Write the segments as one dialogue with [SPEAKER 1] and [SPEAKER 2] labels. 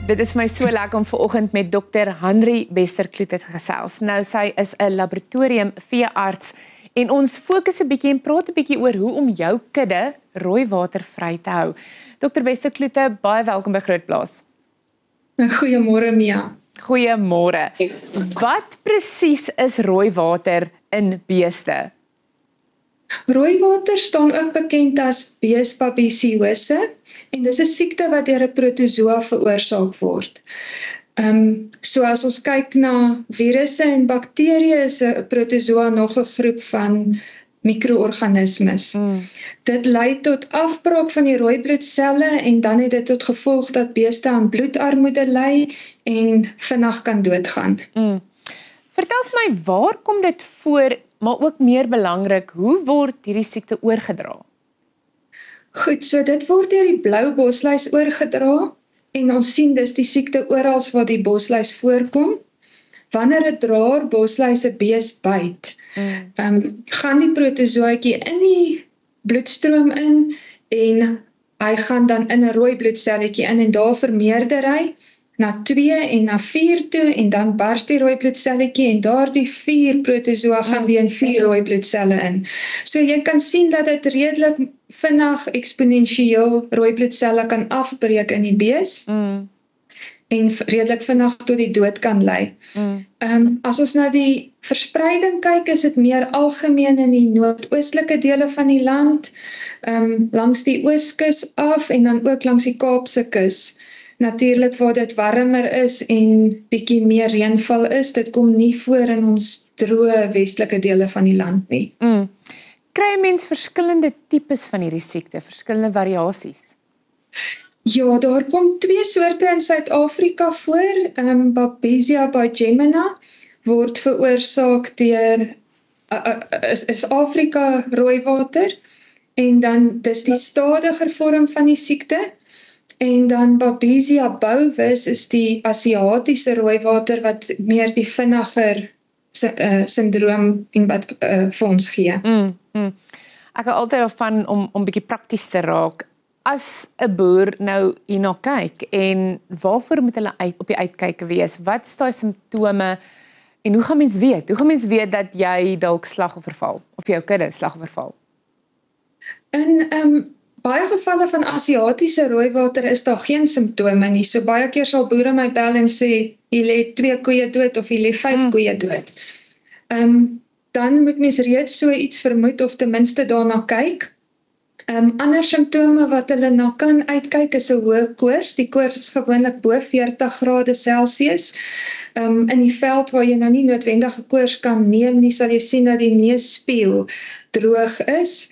[SPEAKER 1] Dit is my so lekker om vanoggend met Dr. Henry Bester-Kloete te gesels. Nou, sy is 'n laboratorium veearts en ons fokus 'n bietjie en praat 'n bietjie oor hoe om jou kudde rooiwater vry te hou. Dr. Bester-Kloete, baie welkom by Grootplaas.
[SPEAKER 2] Goeiemôre Mia.
[SPEAKER 1] Goeiemôre. Wat presies is rooiwater in beeste?
[SPEAKER 2] Rooiwater staan ook bekend as beesbabesiose en dis 'n siekte wat deur 'n protozoa veroorsaak word. So as ons kyk na virusse en bakterieë, is 'n protozoa nog 'n groep van mikroorganismes. Dit lei tot afbraak van die rooi bloedselle en dan het dit tot gevolg dat beeste aan bloedarmoede ly en vinnig kan doodgaan.
[SPEAKER 1] Vertel vir my, waar kom dit voor, maar ook meer belangrik, hoe word hierdie siekte oorgedra?
[SPEAKER 2] Goed, so dit word deur die blou bosluis oorgedra en ons sien dis die siekte oral waar die bosluis voorkom. Wanneer 'n draer bosluis 'n bees byt, gaan die protozoaatjie in die bloedstroom in en hy gaan dan in 'n rooi bloedselletjie in en daar vermeerder hy na 2 en na 4 toe en dan bars die rooi bloedselletjie en daardie 4 protozoa gaan weer in 4 rooi bloedselle in. So jy kan sien dat dit redelik vinnig eksponensieel rooi bloedselle kan afbreek in die bees en redelik vinnig tot die dood kan lei. As ons na die verspreiding kyk, is dit meer algemeen in die noordoostelike dele van die land, langs die Ooskus af en dan ook langs die Kaapse kus. Natuurlik waar dit warmer is en bietjie meer reënval is, dit kom nie voor in ons droë westelike dele van die land nie.
[SPEAKER 1] Kry 'n mens verskillende tipes van hierdie siekte, verskillende variasies?
[SPEAKER 2] Ja, daar kom 2 soorte in Suid-Afrika voor. Babesia bigemina word veroorsaak deur is Afrika rooiwater en dan dis die stadiger vorm van die siekte. En dan Babesia bovis is die Asiatiese rooiwater wat meer die vinniger syndroom en wat vir ons gee.
[SPEAKER 1] Ek hou altyd daarvan om bietjie prakties te raak. As 'n boer nou hierna kyk en waarvoor moet hulle op die uitkyk wees? Wat is daai simptome en hoe gaan mens weet? Hoe gaan mens weet dat jy dalk slagoffer val of jou kudde slagoffer val?
[SPEAKER 2] In baie gevalle van Asiatiese rooiwater is daar geen simptome nie. So baie keer sal boere my bel en sê, hier lê 2 koeie dood of hier lê 5 koeie dood. Dan moet mens reeds so iets vermoed of ten minste daarna kyk. Ander simptome wat hulle na kan uitkyk is 'n hoë koors. Die koors is gewoonlik bo 40 grade Celsius. In die veld waar jy nou nie noodwendig 'n koors kan neem nie, sal jy sien dat die neusspieel droog is.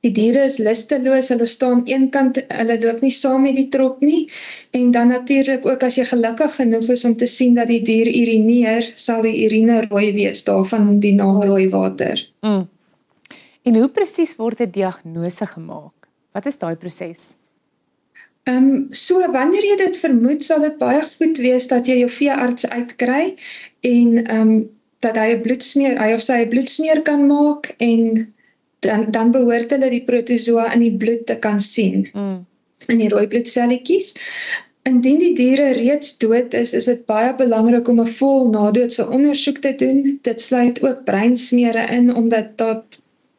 [SPEAKER 2] Die diere is lusteloos, hulle staan eenkant, hulle loop nie saam met die trop nie. En dan natuurlik ook as jy gelukkig genoeg is om te sien dat die dier urineer, sal die urine rooi wees, daarvan die naam rooiwater.
[SPEAKER 1] En hoe presies word 'n diagnose gemaak? Wat is daai proses?
[SPEAKER 2] So wanneer jy dit vermoed, sal dit baie goed wees dat jy jou veearts uitkry en dat hy of sy 'n bloedsmeer kan maak en dan behoort hulle die protozoa in die bloed te kan sien, in die rooi bloedselletjies. Indien die diere reeds dood is dit baie belangrik om 'n vol nadoodse ondersoek te doen. Dit sluit ook breinsmere in, omdat daar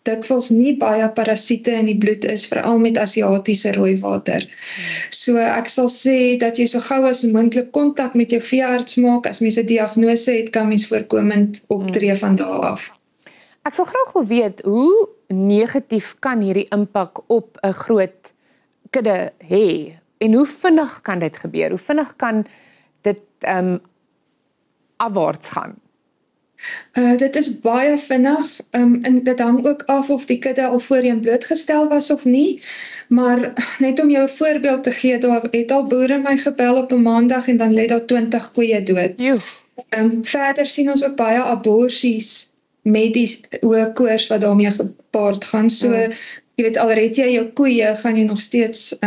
[SPEAKER 2] dikwels nie baie parasiete in die bloed is, veral met Asiatiese rooiwater. So ek sal sê dat jy so gou as moontlik kontak met jou veearts maak. As mens 'n diagnose het, kan mens voorkomend optree van daar af.
[SPEAKER 1] Ek sal graag wil weet, hoe negatief kan hierdie impak op 'n groot kudde hê? En hoe vinnig kan dit gebeur? Hoe vinnig kan dit afwaarts gaan?
[SPEAKER 2] Dit is baie vinnig en dit hang ook af of die kudde al voorheen blootgestel was of nie. Maar net om jou 'n voorbeeld te gee, daar het al boere my gebel op 'n maandag en dan lê daar 20 koeie dood. Verder sien ons ook baie aborsies met die hoë koors wat daarmee gepaard gaan. So, jy weet, al red jy jou koeie, gaan jy nog steeds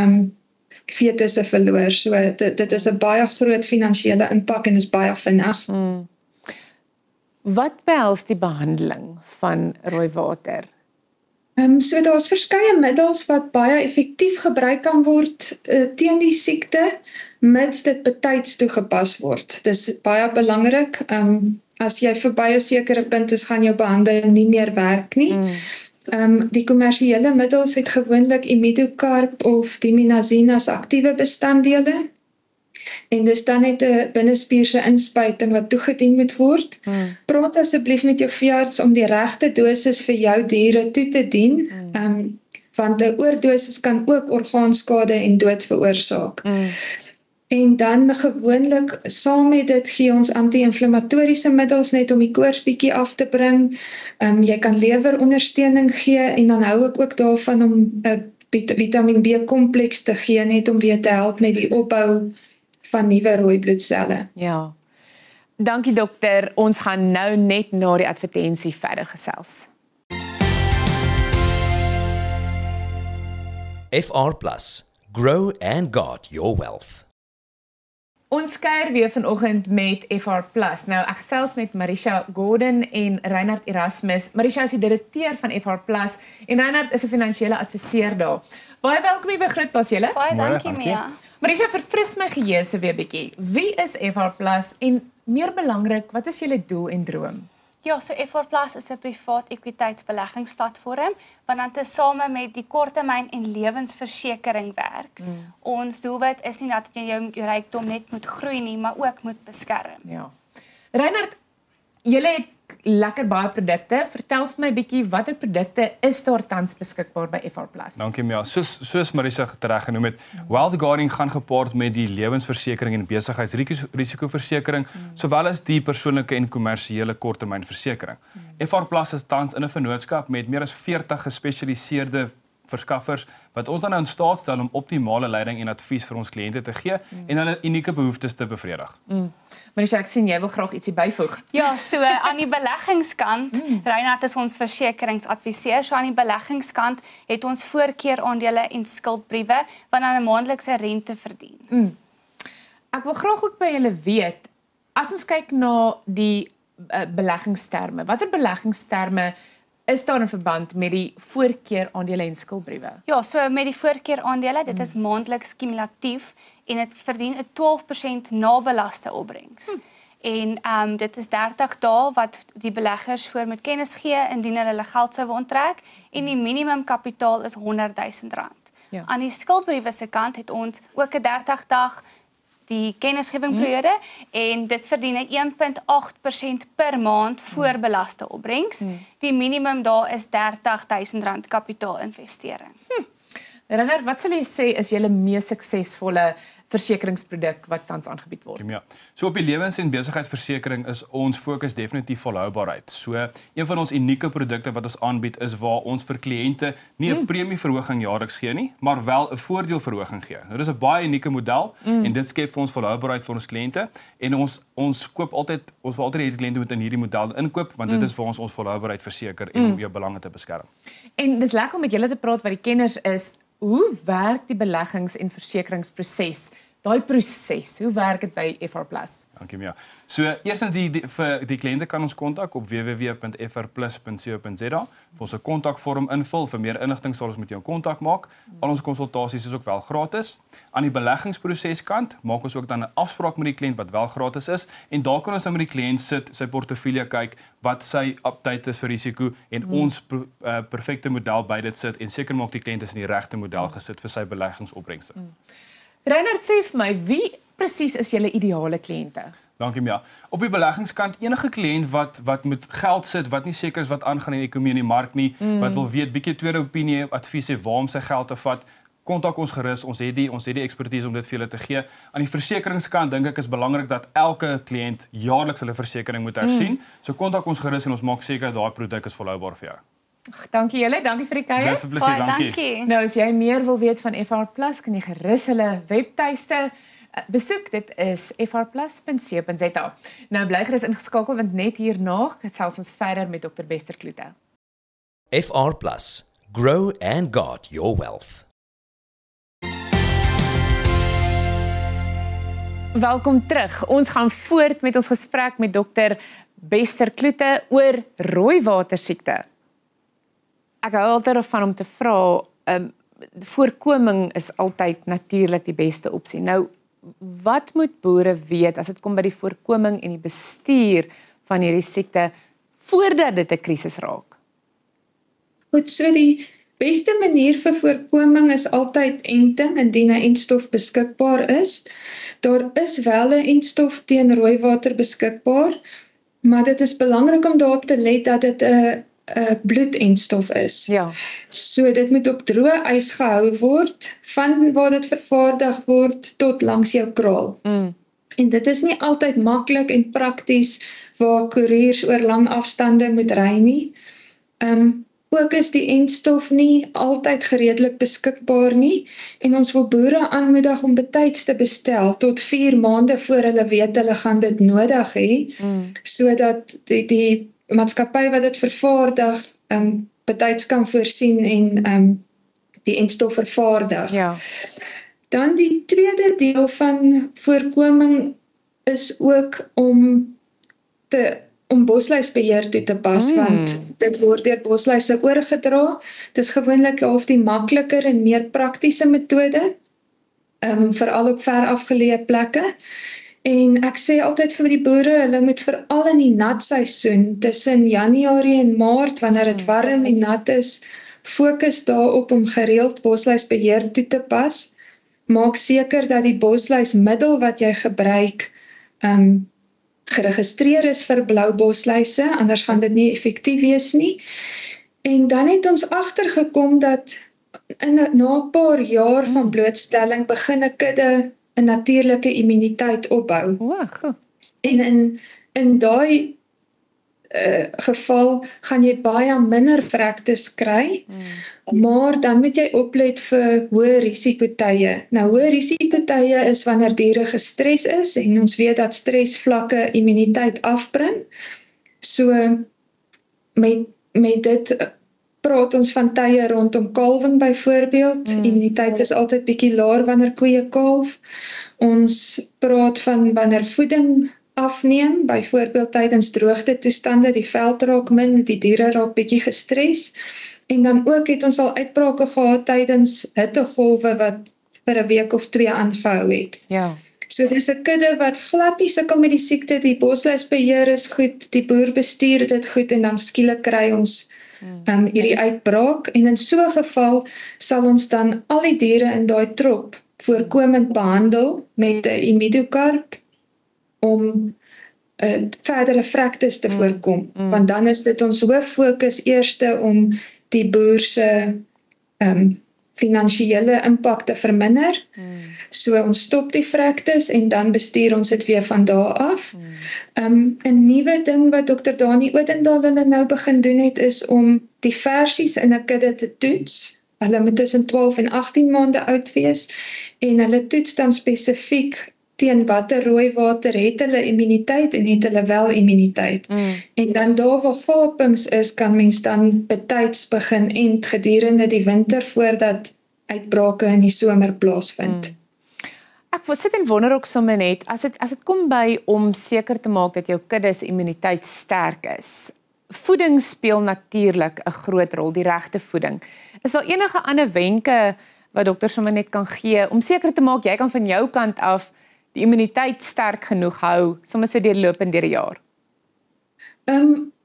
[SPEAKER 2] fetusse verloor. So, dit is 'n baie groot finansiële impak en is baie vinnig.
[SPEAKER 1] Wat behels die behandeling van rooiwater?
[SPEAKER 2] So daar's verskeie middels wat baie effektief gebruik kan word teen die siekte, mits dit betyds toegepas word. Dis baie belangrik. As jy verby 'n sekere punt is, gaan jou behandeling nie meer werk nie. Die kommersiële middels het gewoonlik imidocarb of diminazine as aktiewe bestanddele. En dis dan net 'n binnespierse inspuiting wat toegedien moet word. Praat asseblief met jou veearts om die regte dosis vir jou diere toe te dien, want 'n oordosis kan ook orgaanskade en dood veroorsaak. En dan gewoonlik saam met dit gee ons anti-inflammatoriese middels net om die koors bietjie af te bring. Jy kan lewerondersteuning gee en dan hou ek ook daarvan om 'n Vitamiin B kompleks te gee net om weer te help met die opbou van nuwe rooi bloedselle.
[SPEAKER 1] Ja. Dankie dokter. Ons gaan nou net na die advertensie verder gesels.
[SPEAKER 3] FR+, grow and guard your wealth.
[SPEAKER 1] Ons kuier weer vanoggend met FR+. Nou, ek gesels met Marisha Gordon en Reinhard Erasmus. Marisha is die direkteur van FR+ en Reinhard is 'n finansiële adviseur daar. Baie welkom hier by Grootpas julle.
[SPEAKER 4] Baie dankie, Mia.
[SPEAKER 1] Marisha, verfris my geheue so weer bietjie. Wie is FR+ en meer belangrik, wat is julle doel en droom?
[SPEAKER 4] Ja, so FR+ is 'n privaat ekwiteitsbeleggingsplatform wat dan tesame met die korttermyn en lewensversekering werk. Ons doelwit is nie dat jy jou rykdom net moet groei nie, maar ook moet beskerm.
[SPEAKER 1] Ja. Reinhard, julle het lekker baie produkte. Vertel vir my bietjie watter produkte is daar tans beskikbaar by FR+.
[SPEAKER 5] Dankie Mia. Soos Marisa reg genoem het, wealth guarding gaan gepaard met die lewensversekering en besigheidsrisikoversekering, sowel as die persoonlike en kommersiële korttermynversekering. FR+ is tans in 'n vennootskap met meer as 40 gespesialiseerde verskaffers wat ons dan nou in staat stel om optimale leiding en advies vir ons kliënte te gee en hulle unieke behoeftes te bevredig.
[SPEAKER 1] Marisha, ek sien jy wil graag ietsie byvoeg.
[SPEAKER 4] Ja, so aan die beleggingskant, Reinhard is ons versekeringsadviseur, so aan die beleggingskant het ons voorkeuraandele en skuldbriewe wat dan 'n maandelikse rente verdien.
[SPEAKER 1] Ek wil graag ook by julle weet, as ons kyk na die beleggingsterme, watter beleggingsterme is daar in verband met die voorkeuraandele en skuldbriewe?
[SPEAKER 4] Ja, so met die voorkeuraandele, dit is maandeliks kumulatief en dit verdien 'n 12% nabelaste opbrengs. En dit is 30 dae wat die beleggers voor moet kennis gee indien hulle geld sou wil onttrek en die minimum kapitaal is R100,000.
[SPEAKER 1] Ja.
[SPEAKER 4] Aan die skuldbriewe se kant het ons ook 'n 30 dag die kennisgewingperiode en dit verdien 'n 1,8% per maand voorbelaste opbrengs. Die minimum daar is R30,000 kapitaalinvestering.
[SPEAKER 1] Reinhard, wat sal jy sê is julle mees suksesvolle versekeringsproduk wat tans aangebied word?
[SPEAKER 5] Ja. So op die lewens- en besigheidsversekering is ons fokus definitief volhoubaarheid. So een van ons unieke produkte wat ons aanbied is waar ons vir kliënte nie 'n premieverhoging jaarliks gee nie, maar wel 'n voordeelverhoging gee. Nou dis 'n baie unieke model en dit skep vir ons volhoubaarheid vir ons kliënte en ons koop altyd, ons wil altyd hê die kliënte moet in hierdie model inkoop want dit is vir ons volhoubaarheid verseker en om jou belange te beskerm.
[SPEAKER 1] En dis lekker om met julle te praat wat die kenners is. Hoe werk die beleggings- en versekeringsproses? Daai proses, hoe werk dit by FR+?
[SPEAKER 5] Dankie Mia. So eerstens vir die kliënte kan ons kontak op www.frplus.co.za. Ons 'n kontakvorm invul. Vir meer inligting sal ons met jou kontak maak. Al ons konsultasies is ook wel gratis. Aan die beleggingsproses kant maak ons ook dan 'n afspraak met die kliënt wat wel gratis is en daar kan ons dan met die kliënt sit, sy portefeulje kyk, wat sy appetite is vir risiko en ons perfekte model by dit sit en seker maak die kliënt is in die regte model gesit vir sy beleggingsopbrengste.
[SPEAKER 1] Reinhard, sê vir my, wie presies is julle ideale kliënte?
[SPEAKER 5] Dankie Mia. Op die beleggingskant enige kliënt wat met geld sit, wat nie seker is wat aangaan in die ekonomie en die mark nie, wat wil weet bietjie tweede opinie, advies hê waar om sy geld te vat, kontak ons gerus. Ons het die ekspertise om dit vir julle te gee. Aan die versekeringskant dink ek is belangrik dat elke kliënt jaarliks hulle versekering moet hersien. So kontak ons gerus en ons maak seker daai produk is volhoubaar vir jou.
[SPEAKER 1] Dankie julle, dankie vir die kuier.
[SPEAKER 5] Dis 'n plesier, dankie.
[SPEAKER 1] Nou as jy meer wil weet van FR+, kan jy gerus hulle webtuiste besoek. Dit is frplus.co.za. Nou bly gerus ingeskakel want net hierna gesels ons verder met Dr. Bester Kloete.
[SPEAKER 3] FR+, grow and guard your wealth.
[SPEAKER 1] Welkom terug. Ons gaan voort met ons gesprek met Dr. Bester Kloete oor rooiwater siekte. ek hou altyd daarvan om te vra, voorkoming is altyd natuurlik die beste opsie. Nou, wat moet boere weet as dit kom by die voorkoming en die bestuur van hierdie siekte voordat dit 'n krisis raak?
[SPEAKER 2] Goed, so die beste manier vir voorkoming is altyd enting indien 'n entstof beskikbaar is. Daar is wel 'n entstof teen rooiwater beskikbaar, maar dit is belangrik om daarop te let dat dit 'n bloedentstof is.
[SPEAKER 1] Ja.
[SPEAKER 2] So dit moet op droë ys gehou word, van waar dit vervaardig word tot langs jou kraal. En dit is nie altyd maklik en prakties waar koeriers oor lang afstande moet ry nie. Ook is die entstof nie altyd gereedelik beskikbaar nie en ons wil boere aanmoedig om betyds te bestel tot 4 maande voor hulle weet hulle gaan dit nodig hê, sodat die maatskappy wat dit vervaardig betyds kan voorsien en die entstof vervaardig.
[SPEAKER 1] Ja.
[SPEAKER 2] Dan die tweede deel van voorkoming is ook om bosluisbeheer toe te pas, want dit word deur bosluise oorgedra. Dit is gewoonlik half die makliker en meer praktiese metode, veral op ver afgeleë plekke. En ek sê altyd vir die boere, hulle moet veral in die natseisoen, tussen Januarie en Maart, wanneer dit warm en nat is, fokus daarop om gereeld bosluisbeheer toe te pas. Maak seker dat die bosluismiddel wat jy gebruik, geregistreer is vir blou bosluise, anders gaan dit nie effektief wees nie. En dan het ons agtergekom dat na 'n paar jaar van blootstelling begin 'n kudde 'n natuurlike immuniteit opbou.
[SPEAKER 1] Goed.
[SPEAKER 2] En in daai geval gaan jy baie minder vrektes kry, maar dan moet jy oplet vir hoë risikotye. Nou, hoë risikotye is wanneer diere gestres is en ons weet dat stresvlakke immuniteit afbring. So met dit praat ons van tye rondom kalwing byvoorbeeld. Immuniteit is altyd bietjie laer wanneer koeie kalf. Ons praat van wanneer voeding afneem, byvoorbeeld tydens droogte toestande, die veld raak min, die diere raak bietjie gestres. En dan ook het ons al uitbrake gehad tydens hittegolwe wat vir 'n week of 2 aangehou het.
[SPEAKER 1] Ja.
[SPEAKER 2] So dis 'n kudde wat glad nie sukkel met die siekte, die bosluisbeheer is goed, die boer bestuur dit goed en dan skielik kry ons hierdie uitbraak. En in so 'n geval sal ons dan al die diere in daai trop voorkomend behandel met 'n imidokarp om verdere vrektes te voorkom. Want dan is dit ons hoof fokus eerste om die boer se finansiële impak te verminder. So ons stop die vrektes en dan bestuur ons dit weer van daar af. 'N nuwe ding wat Dr. Dani Odendaal hulle nou begin doen het, is om die versies in 'n kudde te toets. Hulle moet tussen 12 en 18 maande oud wees en hulle toets dan spesifiek teen watter rooiwater het hulle immuniteit en het hulle wel immuniteit. En dan daar waar gapings is, kan mens dan betyds begin ent gedurende die winter voordat uitbrake in die somer plaasvind.
[SPEAKER 1] Ek sit en wonder ook sommer net, as dit kom by om seker te maak dat jou kudde se immuniteit sterk is. Voeding speel natuurlik 'n groot rol, die regte voeding. Is daar enige ander wenke wat dokter sommer net kan gee om seker te maak jy kan van jou kant af die immuniteit sterk genoeg hou, sommer so deurlopend deur die jaar?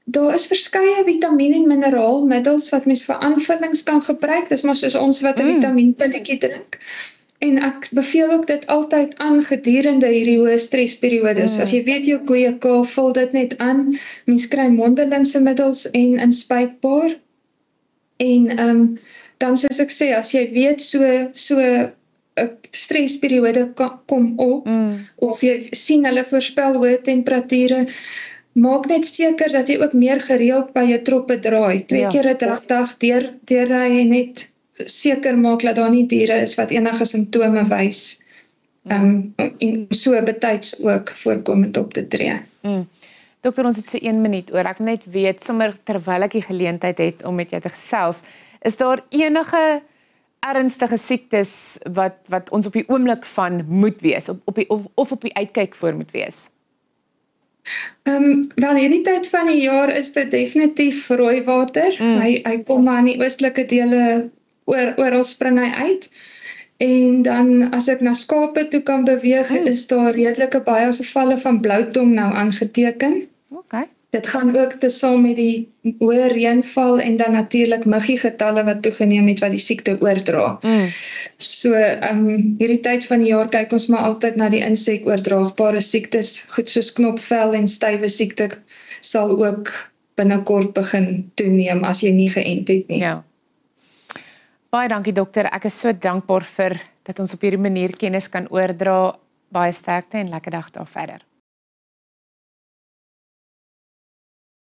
[SPEAKER 2] Daar is verskeie vitamien en mineraalmiddels wat mens vir aanvullings kan gebruik. Dis maar soos ons wat 'n vitamienpilletjie drink. En ek beveel ook dit altyd aan gedurende hierdie hoë stresperiodes. As jy weet jou koeie kalf, vul dit net aan. Mens kry mondelingse middels en inspuitbaar. En dan soos ek sê, as jy weet so 'n stresperiode kom op, of jy sien hulle voorspel hoë temperature, maak net seker dat jy ook meer gereeld by jou troppe draai. 2 keer 'n dag deurry en net seker maak dat daar nie diere is wat enige simptome wys. En so betyds ook voorkomend op te tree.
[SPEAKER 1] Dokter, ons het so 1 minuut oor. Ek net weet, sommer terwyl ek die geleentheid het om met jou te gesels, is daar enige ernstige siektes wat ons op die oomblik van moet wees, of op die uitkyk voor moet wees?
[SPEAKER 2] Wel hierdie tyd van die jaar is dit definitief rooiwater. Hy kom maar in die oostelike dele oral spring hy uit. En dan as ek na skape toe kan beweeg, is daar redelike baie gevalle van bloutong nou aangeteken.
[SPEAKER 1] Okay.
[SPEAKER 2] Dit gaan ook tesame met die hoë reënval en dan natuurlik muggiegetalle wat toegeneem het wat die siekte oordra. So hierdie tyd van die jaar kyk ons maar altyd na die insekoordraagbare siektes, goed soos knopvel en stywe siekte sal ook binnekort begin toeneem as jy nie geënt het nie.
[SPEAKER 1] Ja. Baie dankie dokter. Ek is so dankbaar vir dat ons op hierdie manier kennis kan oordra. Baie sterkte en lekker dag daar verder.